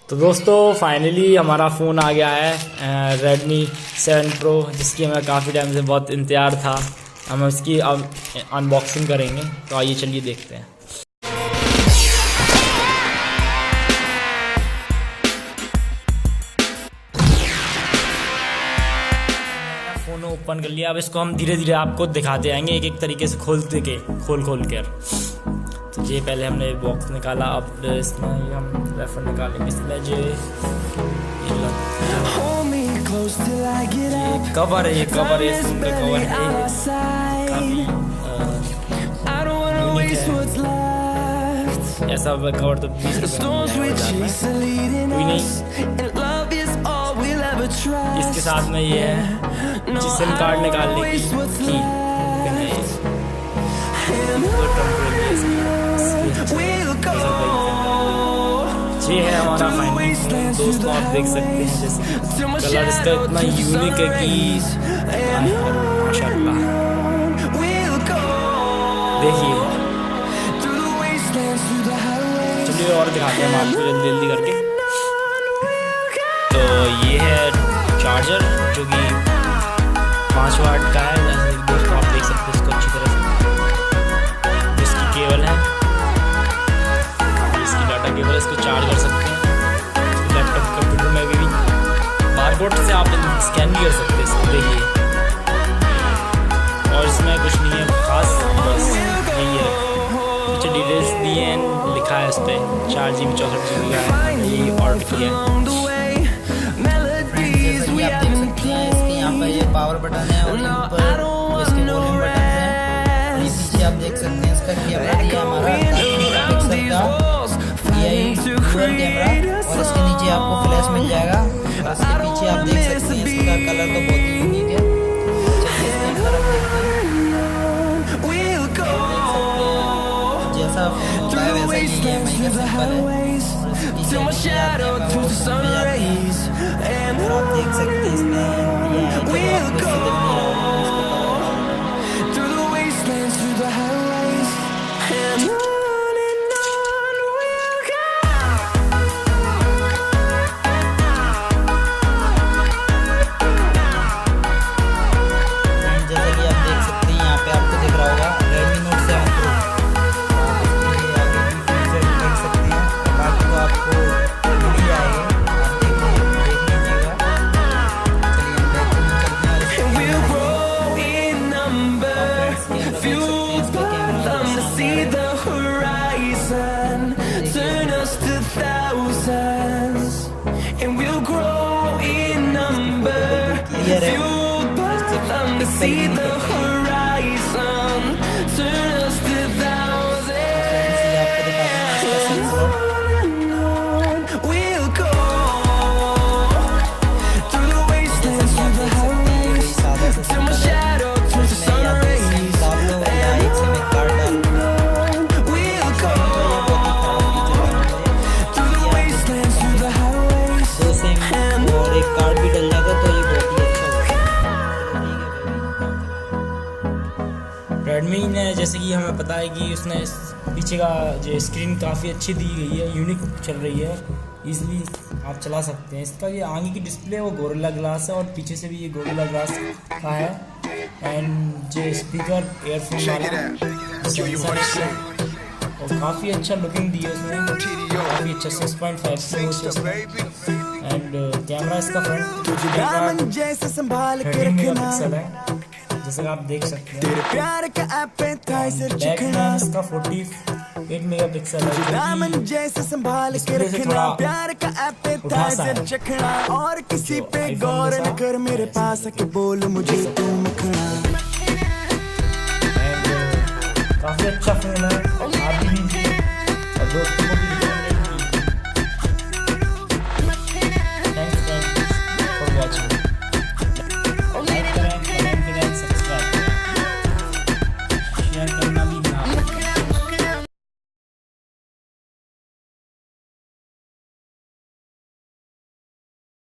तो दोस्तों फाइनली हमारा फ़ोन आ गया है Redmi 7 Pro, जिसकी हमें काफ़ी टाइम से बहुत इंतज़ार था। हम इसकी अब अनबॉक्सिंग करेंगे, तो आइए चलिए देखते हैं। फ़ोन ओपन कर लिया, अब इसको हम धीरे धीरे आपको दिखाते आएंगे एक एक तरीके से खोल कर। तो ये पहले हमने बॉक्स निकाला, अब इसमें हम रेफर निकालेंगे। इसमें जो कवर है, ये कवर है, इसमें कवर है काफ़ी यूनिक है। ऐसा कवर तो 20 रुपये कोई नहीं। इसके साथ में ये है सिम कार्ड निकालने की ये है हमारा फाइनल। दोस्तों आप देख सकते हैं जैसे कलर इसका इतना यूनिक है कि माशाल्लाह। देखिए, चलिए और दिखाते हैं आपको जल्दी जल्दी करके। तो ये है चार्जर जो कि 5 वाट का है। जैसे दोस्तों आप देख सकते हैं इसको अच्छी तरह से। इसकी केबल है, इसकी डाटा केबल, इसको चार्ज कर सकते हैं। लैपटॉप कंप्यूटर में भी बारकोड से आप स्कैन भी कर सकते हैं इसको, देखिए। और इसमें कुछ नहीं है खास, बस यही है। पीछे डिटेल्स दिए हैं, लिखा है इस पर 4 GB 64 GB का है, यही ऑर्डर किया है। आप देख सकते हैं इसके यहाँ पर ये पावर बटन है और ऊपर इसके वॉल्यूम बटन है। और पीछे आप देख सकते हैं इसका कैमरा दिया हमारा 13 पिक्सल का यही डुअल कैमरा, और इसके नीचे आपको फ्लैश मिल जाएगा। इसके पीछे आप देख सकते हैं इसका कलर तो बहुत ही यूनिक है। चलिए इसके अंदर हम देखते हैं, देख सकते हैं जैसा फोन होता है वैसा ही EMI का सिंबल है। और इसके नीचे आप देख सकते हैं इसमें see the horizon, turn us to thousands. We'll go through the wastelands, through the highways, till my shadow turns to sun rays. We'll go through the wastelands, through the highways. और एक कार्ड भी डल जाता तो ये बहुत ही Redmi ने, जैसे कि हमें पता है कि उसने पीछे का जो स्क्रीन काफ़ी अच्छी दी गई है, यूनिक चल रही है, इजीली आप चला सकते हैं। इसका ये आगे की डिस्प्ले वो गोरिल्ला ग्लास है और पीछे से भी ये गोरिल्ला ग्लास का है। एंड जो स्पीकर एयरफोन वाला और काफ़ी अच्छा लुकिंग दी है उसमें, काफ़ी अच्छा 6.5 एंड कैमरा इसका फ्रंट 13 मेगापिक्सल है, जैसे आप देख सकते हैं। बैक में इसका 48 मेगापिक्सल है, डिस्प्ले से थोड़ा उठा सा है। और किसी पे गौर न कर, मेरे पास आके बोल मुझे तुम काफ़ी अच्छा फोन है।